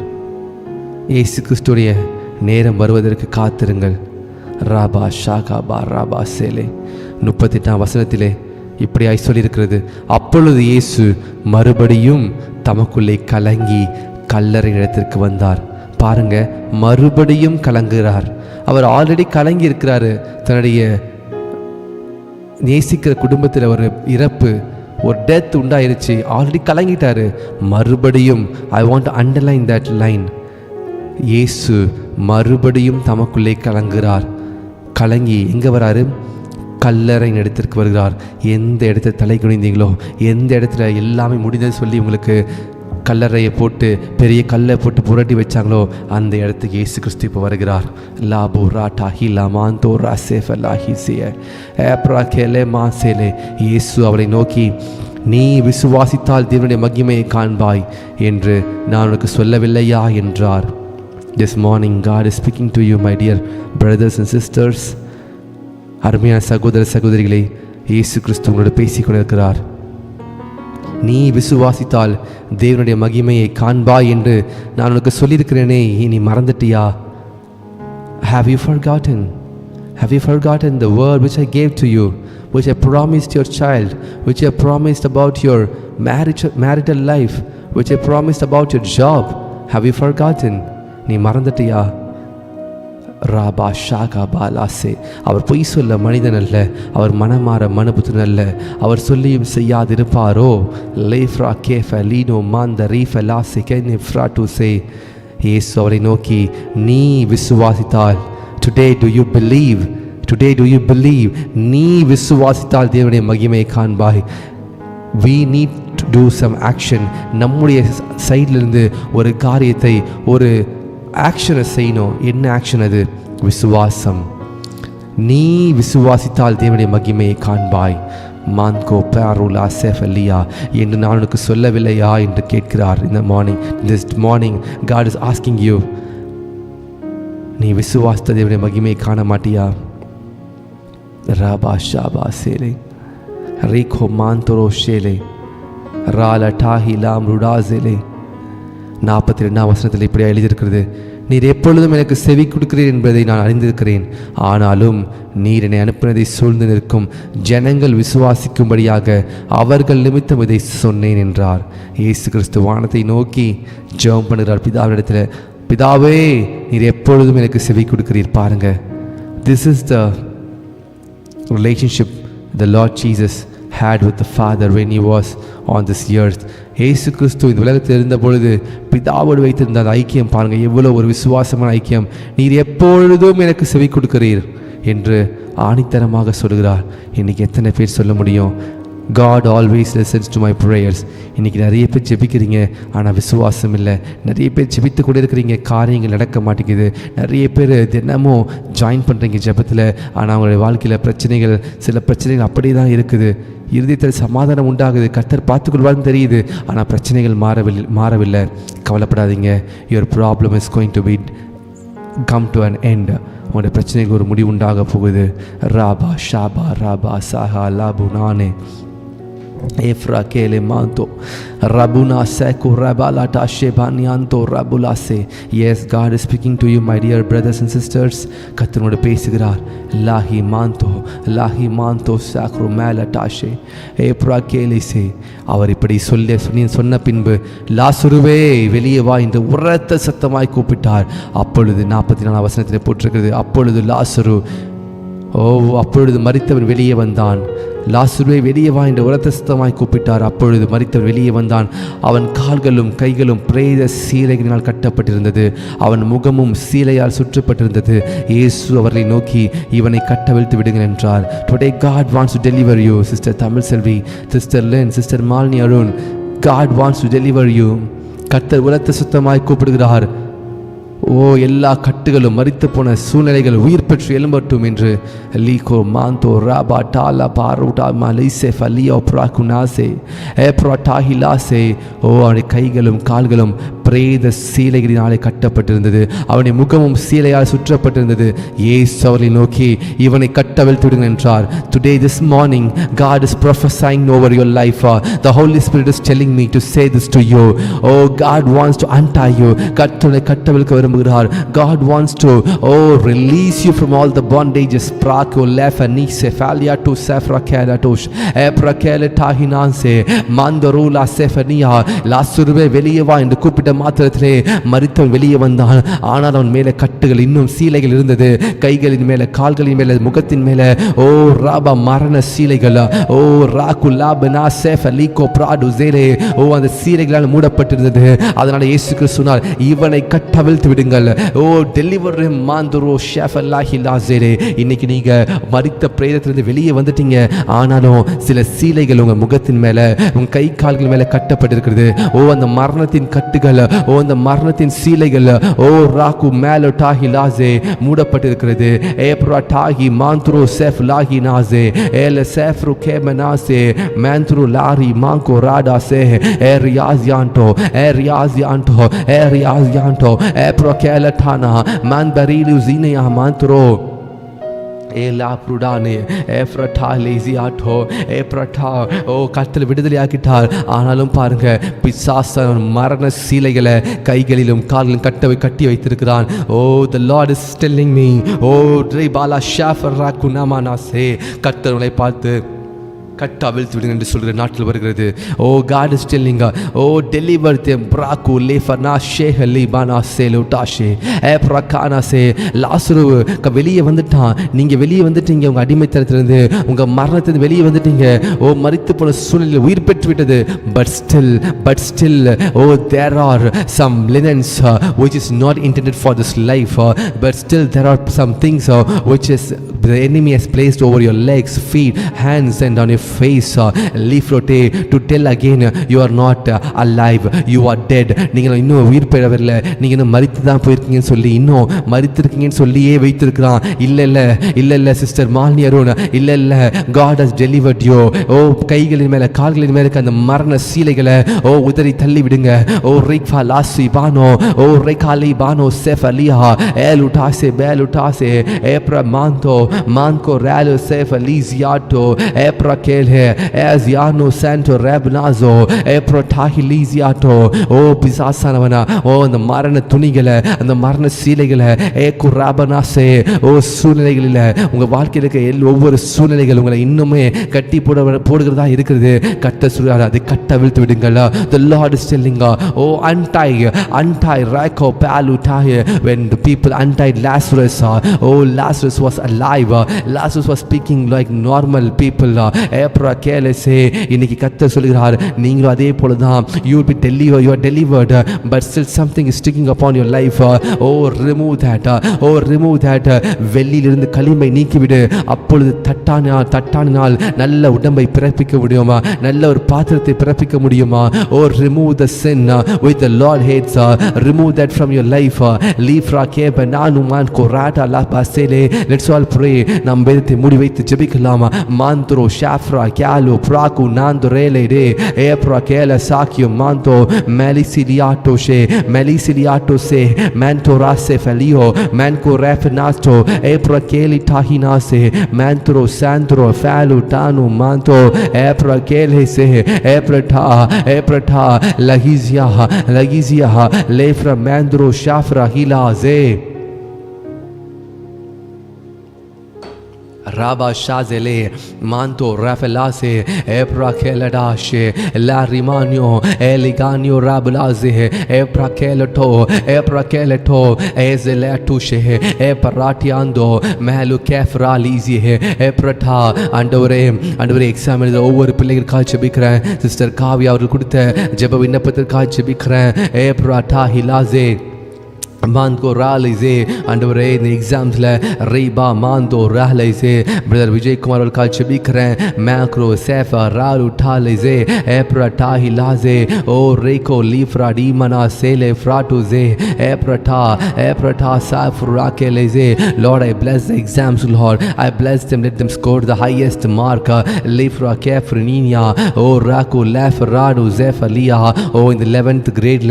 இயேசு கிறிஸ்துடைய நேரம் வருவதற்கு காத்திருங்கள். ராபா ஷாகாபா ராபா சேலே 38 இப்படியாய் சொல்லியிருக்கிறது. அப்பொழுது இயேசு மறுபடியும் தமக்குள்ளே கலங்கி கல்லறை இடத்திற்கு வந்தார். பாருங்க, மறுபடியும் கலங்குகிறார். அவர் ஆல்ரெடி கலங்கி இருக்கிறாரு. தன்னுடைய நேசிக்கிற குடும்பத்தில் ஒரு இறப்பு, ஒரு டெத் உண்டாயிருச்சு, ஆல்ரெடி கலங்கிட்டாரு. மறுபடியும் I want to underline that line. இயேசு மறுபடியும் தமக்குள்ளே கலங்குகிறார். கலங்கி எங்கே வராரு? கல்லறை இடத்திற்கு வருகிறார். எந்த இடத்துல தலை குனிந்தீங்களோ, எந்த இடத்துல எல்லாமே முடிந்தது சொல்லி உங்களுக்கு கல்லறையை போட்டு பெரிய கல்லை போட்டு புரட்டி வச்சாங்களோ, அந்த இடத்துக்கு இயேசு கிறிஸ்து இப்போ வருகிறார். Lapu ராட்டா ஹிலா மாந்தோ ராசேஃபலா ஹிசிய ஏப்ரா Cayley மாசேலே. இயேசு அவளை நோக்கி, நீ விசுவாசித்தால் தேவனுடைய மகிமையை காண்பாய் என்று நான் உனக்கு சொல்லவில்லையா என்றார். This morning God is speaking to you, my dear brothers and sisters. அருமையான சகோதர சகோதரிகளே, இயேசு கிறிஸ்து உங்களோட பேசிக்கொண்டிருக்கிறார். நீ விசுவாசித்தால் தேவனுடைய மகிமையை காண்பாய் என்று நான் உனக்கு சொல்லியிருக்கிறேனே, நீ மறந்துட்டியா? Have you forgotten? Have you forgotten the word which I gave to you, which I promised your child, which I promised about your marital life, which I promised about your job? Have you forgotten? நீ மறந்துட்டியா? Rafah Xhaka பாலாசே. அவர் பொய் சொல்ல மனிதன் அல்ல, அவர் மனமாற மனுபுத்தன் அல்ல. அவர் சொல்லியும் செய்யாதிருப்பாரோ? லேஃப்ரா கேஃப lino மாந்த ரீஃப லாசே கேஃப்ரா to say. இயேசு அவரை நோக்கி, நீ விசுவாசித்தால், today to you believe, today to you believe, நீ விசுவாசித்தால் தேவனுடைய மகிமையை காண்பாய். We need to do some action. நம்முடைய சைட்லேருந்து ஒரு காரியத்தை, ஒரு ஆக்ஷனை செய்யணும். என்ன ஆக்ஷன் அது? விசுவாசம். நீ விசுவாசித்தால் தேவனுடைய மகிமையை காண்பாய். மான்கோ பேருலா செஃபலியா என்று நான் உனக்கு சொல்லவில்லையா என்று கேட்கிறார். இந்த morning, this morning God is asking you, நீ விசுவாசித்த தேவனுடைய மகிமையை காண மாட்டியா? ராபா ஷாபா சேலே ரீகோ மாந்தோரோ ஷேலே ரால டாஹி லாம் ருடாசேலே. 42 இப்படி எழுதியிருக்கிறது. நீர் எப்பொழுதும் எனக்கு செவி கொடுக்கிறீர் என்பதை நான் அறிந்திருக்கிறேன். ஆனாலும் நீர் என்னை அனுப்பினதை சூழ்ந்து நிற்கும் ஜனங்கள் விசுவாசிக்கும்படியாக அவர்கள் நிமித்தம் இதை சொன்னேன் என்றார். இயேசு கிறிஸ்து வானத்தை நோக்கி ஜெபம் பண்ணுகிறார் பிதாவிடத்தில். பிதாவே, நீர் எப்பொழுதும் எனக்கு செவி கொடுக்கிறீர். பாருங்க, this is the relationship the Lord Jesus had with the Father when he was on this earth. இயேசு கிறிஸ்து இந்த உலகத்தில் இருந்த பொழுது பிதாவோடு வைத்திருந்த அந்த ஐக்கியம் பாருங்கள், எவ்வளோ ஒரு விசுவாசமான ஐக்கியம். நீர் எப்பொழுதும் எனக்கு செவி கொடுக்கிறீர் என்று ஆணித்தரமாக சொல்கிறார். இன்றைக்கி எத்தனை பேர் சொல்ல முடியும்? God always listens to my prayers. இன்றைக்கி நிறைய பேர் ஜெபிக்கிறீங்க, ஆனால் விசுவாசம் இல்லை. நிறைய பேர் ஜெபித்து கூட இருக்கிறீங்க, காரியங்கள் நடக்க மாட்டேங்குது. நிறைய பேர் தினமும் ஜாயின் பண்ணுறீங்க ஜெபத்தில், ஆனால் அவங்களுடைய வாழ்க்கையில் பிரச்சனைகள், சில பிரச்சனைகள் அப்படியே தான் இருக்குது. இறுதியத்தில் சமாதானம் உண்டாகுது, கர்த்தர் பார்த்துக்கொள்வார்னு தெரியுது, ஆனால் பிரச்சனைகள் மாறவில்லை. கவலைப்படாதீங்க. Your problem is going to become to an end. உங்களுடைய பிரச்சனைக்கு ஒரு முடிவு உண்டாக போகுது. ராபா ஷாபா ராபா சாஹா லாபு நானே Efra kele manto rabuna seku rabalata shebanianto rabulase. Yes, God is speaking to you, my dear brothers and sisters. கர்த்தரோடு பேசுகிறார். lahi manto sakru malatashe efra kelise. அவர் இப்படி சொன்ன பின்பு லாசருவே வெளியே வா என்று உரத்த சத்தமாய் கூப்பிட்டார். அப்பொழுது 44 வசனத்தில் போட்டிருக்கிறது, அப்பொழுது லாசரு அப்பொழுது மரித்தவன் வெளியே வந்தான். லாசருவே வெளியே வா என்று உரத்த சத்தமாய் கூப்பிட்டார். அப்பொழுது மரித்தவன் வெளியே வந்தான். அவன் கால்களும் கைகளும் பிரேத சீலைகளினால் கட்டப்பட்டிருந்தது. அவன் முகமும் சீலையால் சுற்றப்பட்டிருந்தது. இயேசு அவர்களை நோக்கி, இவனை கட்டவிழ்த்து விடுங்கள் என்றார். Today God wants to deliver you, Sister Tamil Selvi, Sister Lynn, Sister Malini Arun. God wants to deliver you. கர்த்தர் உரத்த சத்தமாய் கூப்பிடுகிறார். எல்லா கட்டுகளும் மரித்து போன சூழ்நிலைகள் உயிர் பெற்று எழும்பட்டும் என்று. லீகோ மாந்தோ ராபா டாலா பாரோட்டா மலைசே ஃபலியோ ப்ராகுனாசே ஏப்ராட்டாஹிலாசே. அவனுடைய கைகளும் கால்களும் பிரேத சீலைகளினாலே கட்டப்பட்டிருந்தது. அவனுடைய முகமும் சீலையால் சுற்றப்பட்டிருந்தது. இயேசு அவர்களை நோக்கி, இவனை கட்டவிழ்த்து விடுங்கள் என்றார். Today, this morning, God is prophesying over your life. The Holy Spirit is telling me to say this to you. God wants to untie you. கர்த்தரை கட்டவிழ்க்க விரும்புகிறார். God wants to release you from all the bondages. Prako lefani sefalia to sefrakela tosh eprakele tahinanse mandorula sefania. லாசருவே வெளியே வா என்று கூப்பிட்ட மாத்திரத்திலே மரித்தவன் வெளியே வந்தான். ஆனால் அவன் மேலே கட்டுகள், இன்னும் சீலைகள் இருந்தது. கைகளின் மேலே, கால்களின் மேலே, முகத்தின் மேலே ராபா மரண சீலைகள். ராகுலாபனா செஃபலிகோ பிராடுசேலே. அந்த சீலைகளால் மூடப்பட்டிருந்தது. அதனால இயேசு கிறிஸ்து சொன்னார், இவனை கட்டவிழ்த்து விடுங்கள். டெலிவர் ஹிம் மாந்துரோ ஷெஃபல்லாஹி லாசேலே. இன்னைக்கு நீங்க மரித்த பிரேதத்திலிருந்து வெளியே வந்துட்டீங்க. ஆனாலும் சில சீலைகள் உங்க முகத்தின் மேல, உங்க கை கால்கள் மேல கட்டப்பட்டிருக்கிறது. அந்த மரணத்தின் கட்டுகள், அந்த மரணத்தின் சீலைகள் ராகு மேலோ டாஹி லாசே மூடப்பட்டிருக்கிறது. ஏப்ரா டாஹி மாந்த்ரோ செஃப் லாஹி நாசே ஏல செஃப்ரு கேமனாசே மேந்த்ரு லாரி மாங்கோ ராடாசே ஏரியாசியான்டோ ஏரியாசியான்டோ ஏரியாசியான்டோ ஏப்ரோ கேலட்டானா மான்பரிலு ஜீனியா மாந்த்ரோ கர்த்தர் விடுதலையாக்கிட்டார். ஆனாலும் பாருங்க, பிசாசன் மரண சீலைகளை கைகளிலும் கால்களிலும் கட்டி வைத்திருக்கிறான். the Lord is telling me, பாலா ஷாஃபர் ராகுனாமானாசே, கர்த்தரை பார்த்து கட்டவிழ்த்து விடுங்க என்று சொல்கிற நாட்டில் வருகிறது. God is telling deliver them braku lefana shehli bana selutashe eprakana se. லாசரு வெளியே வந்துட்டான். நீங்க வெளியே வந்துட்டீங்க, உங்க அடிமைத்தனத்திலிருந்து, உங்க மரணத்திலிருந்து வெளியே வந்துட்டீங்க. மரித்து போன சூழ்நிலை உயிர் பெற்று விட்டது. but still there are some linens which is not intended for this life, but still there are some things which is the enemy has placed over your legs, feet, hands and on your face. leaf rote to tell again you are not alive, you are dead. நீங்க இன்னும் உயிர் பெறவில்லை, நீங்க இன்னும் மரித்து தான் போயிருக்கீங்கன்னு சொல்லி, இன்னும் மரித்திருக்கீங்கன்னு சொல்லியே வைத்திருக்கிறான். இல்ல சிஸ்டர் மாலினி அருண், இல்ல God has delivered you. கைகளின் மேல கால்களின் மேல அந்த மரண சீலைகளை உதறி தள்ளி விடுங்க. ரிக்ஃபா லாசி Bano ரெகாலி Bano செஃபலியா எலுடாசே பெலுடாசே ஏப்ரா manco ralo sefaliziato eprakele eziano santo rebnazo eprotahiliziato. பிசாசானவனா, அந்த மரண துணிகளை, அந்த மரண சீலைகளை குராபனாசே சூழ்நிலைகளில், உங்க வாழ்க்கையில் இருக்க ஒவ்வொரு சூழ்நிலைகள் உங்களை இன்னுமே கட்டி போடுகிறதா இருக்கிறது. கட்ட சொல்றாரு, அதை கட்டவிழ்த்து விடுங்கள். The Lord is telling, untie rako palutai. When the people untied Lazarus, Lazarus was alive. Lazarus was speaking like normal people. இன்னைக்கு கர்த்தர் சொல்கிறார், நீங்களும் அதே போலதான். You will be delivered, but still something is sticking upon your life. Remove that. வெளியிலிருந்து களிமை நீக்கிவிடு. அப்பொழுது தட்டானினால் நல்ல உடம்பை பிறப்பிக்க முடியுமா? நல்ல ஒரு பாத்திரத்தை பிறப்பிக்க முடியுமா? remove the sin which the Lord hates. Remove that from your life. Let's all pray. நாம் வேதத்தை மூடி வைத்து ஜெபிக்கலாமா? மாந்தோ ஷாஃப்ரா கேலோ பிராகு நாந்தோ ரேலே டே ஏப்ரா கேல சாக்கியோ மாந்தோ மெலிசிலியாட்டோ ஷே மெலிசிலியாட்டோ சே மேன்டோ ராசே ஃபெலியோ மேன்கோ ரெஃபனாஸ்டோ ஏப்ரா கேலி டாஹினாசே மேன்ட்ரோ சாந்த்ரோ ஃபேலு டானு மாந்தோ ஏப்ரா கேலே சே ஏப்ரட்டா லகிசியா लेफ्रा मैंद्रो शाफ्रा हिलाजे राबा शाजेले मांतो राफेलासे एप्रा केलडाशे ला रिमानियो एलिगानियो राबलाजे एप्रा केलेटो एजेलेटुशे एपराटियान्दो மேலு கேஃப்ரா லீசியே ஏப்ரட்டா. ஆண்டவரே எக்ஸாம் எழுத ஒவ்வொரு பிள்ளைகளுக்காக ஜெபிக்கிறேன். சிஸ்டர் காவி அவர்கள் கொடுத்த ஜெப விண்ணப்பத்திற்காக ஜெபிக்கிறேன். ஏப்ரட்டா ஹிலாசே மாந்தோ ராலைசே. ஆண்டவரே இந்த எக்ஸாம்ஸில் ரீபா மாந்தோ ராலைசே பிரதர் விஜயகுமார் அவர்களுக்காக ஜெபிக்கிறேன். மேக்ரோ சேஃபா ராலு டாலைசே ஏப்ரா டாஹிலாசே ஓ ரேகோ லீஃப்ரா டீமனா சேலே ஃப்ராட்டுசே ஏப்ரட்டா சாஃப்ரா கேலைசே. Lord, I bless the exams, Lord. I bless them, let them score the highest mark. Lifra Kefrininia oh Raku Lafradu Zefalia oh in the 11th grade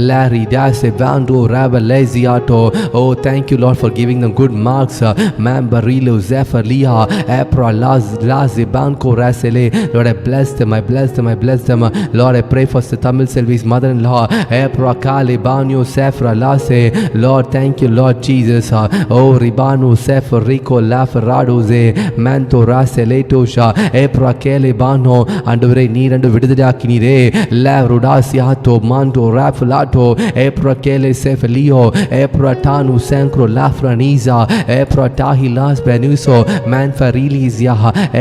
Larry Dase Bando Rabale oh thank you Lord for giving them good marks. Mambarilo Zefalia Epra Lazi Banco Rasele. Lord, I bless them. Lord, I pray for Tamil Selvi's mother-in-law Epra Kali Banyo Sefra Lase. Lord, thank you Lord Jesus. Oh Ribanu Sefer Rico Lafraduze Manto Rasele Tosha Epra Kele Bano Andure Nirandu Vidakinire Lavrudasiato Manto Raflato Epra Kele Sefalio Epratanu Sancro Lafraniza Epratahilas Benuso Manfarilizia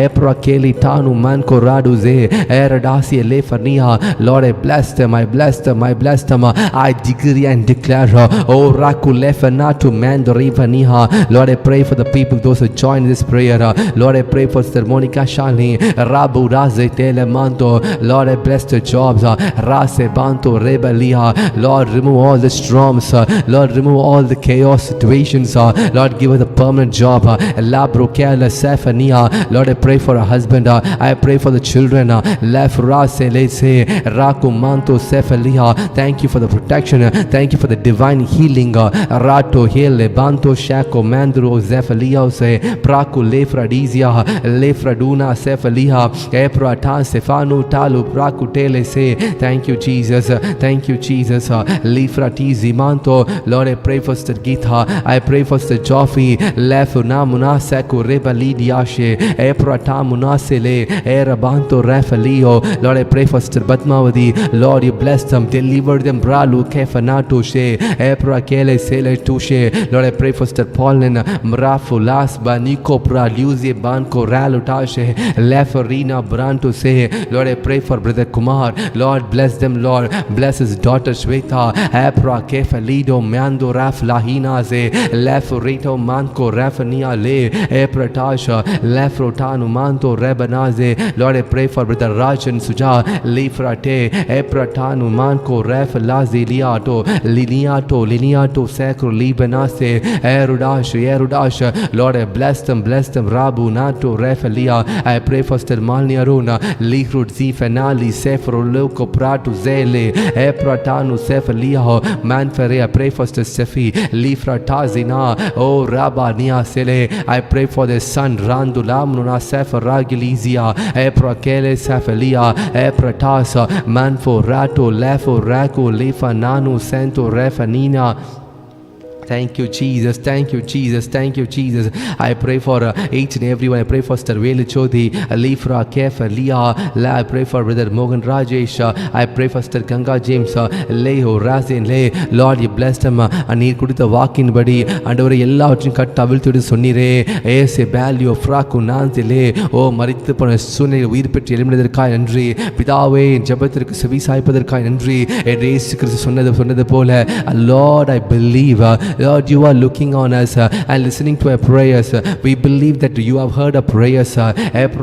Epra Kele Tanu Manco Raduze Eradasi Lefania. Lord, I bless them. I decree and declare oh Raku Lefanato Mandorivaniha. Lord, I pray for the people, those who join this prayer. Lord, I pray for Sister Monica Shani Rabu Raze Telemanto. Lord, I bless the jobs. Rase Banto Rebelia. Lord, remove all the storms. Lord, remove all the chaos situations. Lord, give us a permanent job. Labro Kela Sefania. Lord, I pray for a husband. I pray for the children. Lef Rase Lese Raku Manto Sefalia. Thank you for the protection. Thank you for the divine healing. Rato Hele Banto Shako Mandro Zefalia se Praku Lefradizia Lefraduna Sefalia Eprata Sefanu Talu Praku Tele se. Thank you Jesus. Lefratizi Manto. Lord, I pray for Sister Geetha. I pray for Sister Joffy Lefuna Munaseko Rebalidiashe Eprata Munasele Erabanto Rafalio. Lord, I pray for Sister Batmavadi. Lord, you bless them, deliver them. Bralu Kefanato she Epra Kele Sele Tushe. Lord, I pray for Sister Pauline Mrafu Las Baniko Praluzi Banko Ralutashe Lefarina Branto se. Lord, I pray for Brother Kumar. Lord, bless them. Lord, bless his daughter Shweta Epra Kefalido Mando Raf Lahina se Lefurito Manko Rafania Le Epratasha Lefrotanu Manto Rebanaze. Lord, I pray for Brother Raj and Suja Lifrate Epratanu Manko Raf Laziliato Liniato Sacro Libanase Erudash. Lord, I bless them. Rabu Nato Refalia. I pray for Sister Malni Aruna Lihrud Zifenali Sefro Loco Prato Zele Epratanu Sefalia Manfere. I pray for Sister Sefi Lifratazina oh Rabania Sele. I pray for the son Randulamnuna Sefaragilizia Eprakele Sefalia Epratasa Manfo Rato Lefo Raku Lifa Nanu Sento Refanina. Thank you Jesus. I pray for each and everyone. I pray for Sister Velu Chodi Alifra Kefa Lia. I pray for Brother Mogan Rajesh. I pray for Sister Ganga James Leho Razin Le. Lord, you bless them. நீர் கொடுத்த வாக்கின்படி ஆண்டவரே எல்லாவற்றையும் கட்டவிழ்த்து சொன்னீரே ஏசே paleo frock நான்சிலே ஓ மரித்து போன சூழ்நிலை உயிர் பெற்று எழும்பினதற்காய் நன்றி பிதாவே. ஜெபத்திற்கு செவி சாய்ப்பதற்காய் நன்றி. இயேசு கிறிஸ்து சொன்னது போல Lord, I believe Lord, you are looking on us and listening to our prayers. We believe that you have heard our prayers. I pray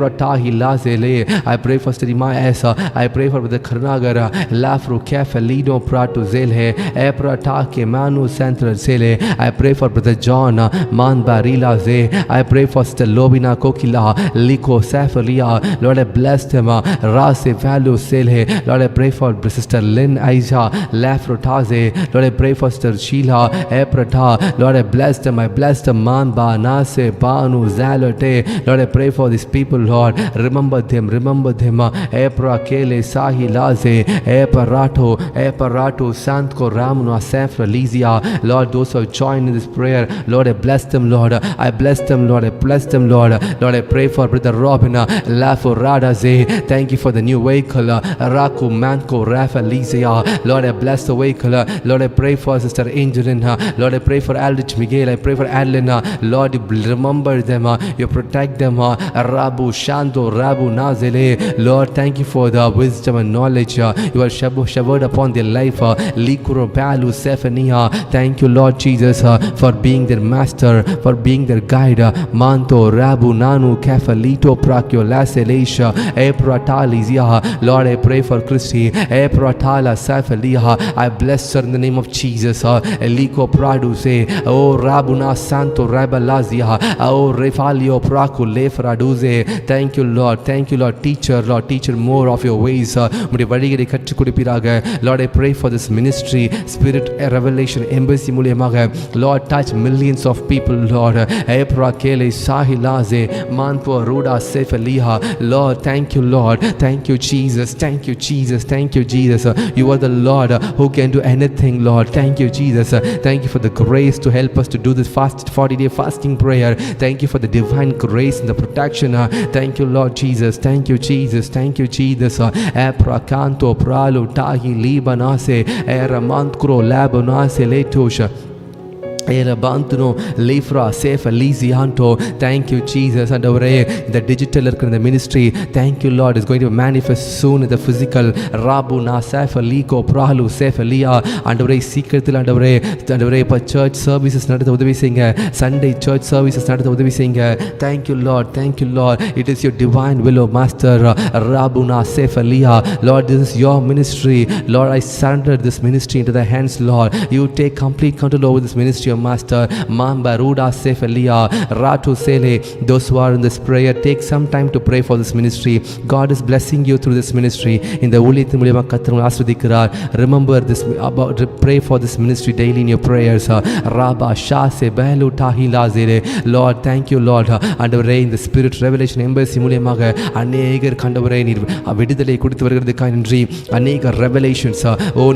for Stima S. I pray for the Karnagara, Lafru Kefa Lido Prato Zelhe, Eprata Kemanu Central Sele. I pray for Brother John Man Barila Ze. I pray for Sister Lobina Kokila, Liko Safalia. Lord, I bless them. Rase Valu Selhe. Lord, I pray for Sister Lynn Aisha, Lafru Taze. Lord, I pray for Sister Sheila, Eprata. Lord, I bless them. I bless them. Man Ba Nase Banu Zalote. Lord, I pray for these people, Lord. Remember them. Remember them. Epra Kele Sahi Laze. Eparato Santko Ramno Asafra Lizia. Lord, those who have joined in this prayer, Lord, I bless them, Lord. I bless them, Lord. I bless them, Lord. Lord, I pray for Brother Robin, Lafo Radaze. Thank you for the new vehicle, Raku Manko Rafa Lizia. Lord, I bless the vehicle. Lord, I pray for Sister Angelin. Lord, I pray for Aldrich Miguel. I pray for Adeline. Lord, you remember them. You protect them. Rabu Shando Rabu Nazele. Lord, thank you for the wisdom and knowledge you have showered upon their life. Likuro Balu Sephania. Thank you, Lord Jesus, for being their master, for being their guide. Manto Rabu Nanu Kefalito Prakyo Laselesha Epratalizia. Lord, I pray for Christy Epratala Safalia. I bless her in the name of Jesus. Eliko Pradu say, oh Rabuna Santo Rabalazia. Oh Refalio Praku Lefraduze. Thank you, Lord. Thank you, Lord. Teacher, Lord, teacher more of your ways. Lord, I pray for this ministry, Spirit Revelation Embassy மூலமாக. Lord, touch millions of people, Lord. Eprakele Sahilaze Manpo Ruda Sefaliha. Lord, thank you, Lord. Thank you, Jesus. Thank you, Jesus. Thank you, Jesus. You are the Lord who can do anything, Lord. Thank you, Jesus. Thank you for the grace to help us to do this 40-day fasting prayer. Thank you for the divine grace and the protection. Thank you, Lord Jesus. Thank you, Jesus. Thank you, Jesus. Eprakanto Pralu Tahi Libanase Eramantro Labonase Letosha Erabantuno Lefra Safe Lizianto. Thank you, Jesus. And the digital in the ministry, thank you, Lord, is going to manifest soon in the physical. Rabu Nasafa Liko Pralu Sefalia and secretil and church services not the Udavisinger, Sunday church services not the Udavisinger. Thank you, Lord. Thank you, Lord. It is your divine will, O Master. Rabu Nasefalia. Lord, this is your ministry. Lord, I surrender this ministry into the hands, Lord. You take complete control over this ministry, your Master. Mamba Ruda Sefalia Ratu Sele. Those who are in this prayer, take some time to pray for this ministry. God is blessing you through this ministry. In the remember this, about pray for this ministry daily in your prayers. Rabba Shase Belu Tahila Zere. Lord, thank you, Lord. And in the Spirit Revelation Embassy மூலமாக அநேகர் கண்டவரே நீர் விடுதலை கொடுத்து வருகிறதுக்காக நன்றி. அநேக revelations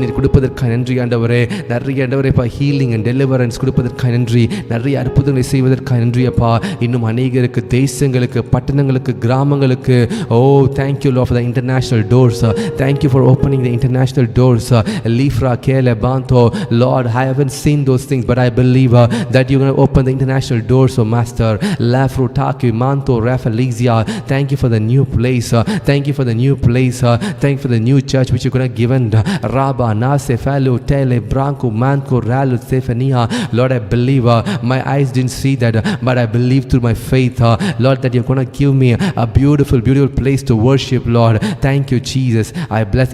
நீர் கொடுப்பதற்காக நன்றி ஆண்டவரே. நிறைய ஆண்டவரே ஹீலிங் அண்ட் டெலிவரன்ஸ் கொடுப்பதற்காக நன்றி. நிறைய அற்புதங்களை செய்வதற்காக நன்றி அப்பா. இன்னும் அநேகருக்கு தேசங்களுக்கு பட்டணங்களுக்கு கிராமங்களுக்கு thank you, Lord, for the international doors. Thank you for opening the international doors. Lifra Kele Banto. Lord, I haven't seen those things, but I believe that you're going to open the international doors, oh Master. Lafru Taki Manto Rafalizia. Thank you for the new place. Thank you for the new place. Thank you for the new church which you're going to give. Rabba Nase Falu Tele Branco Manco Ralu Stefania. Lord, I believe my eyes didn't see that, but I believe through my faith, Lord, that you're going to give me a beautiful, beautiful place to worship, Lord. Thank you, Jesus. I bless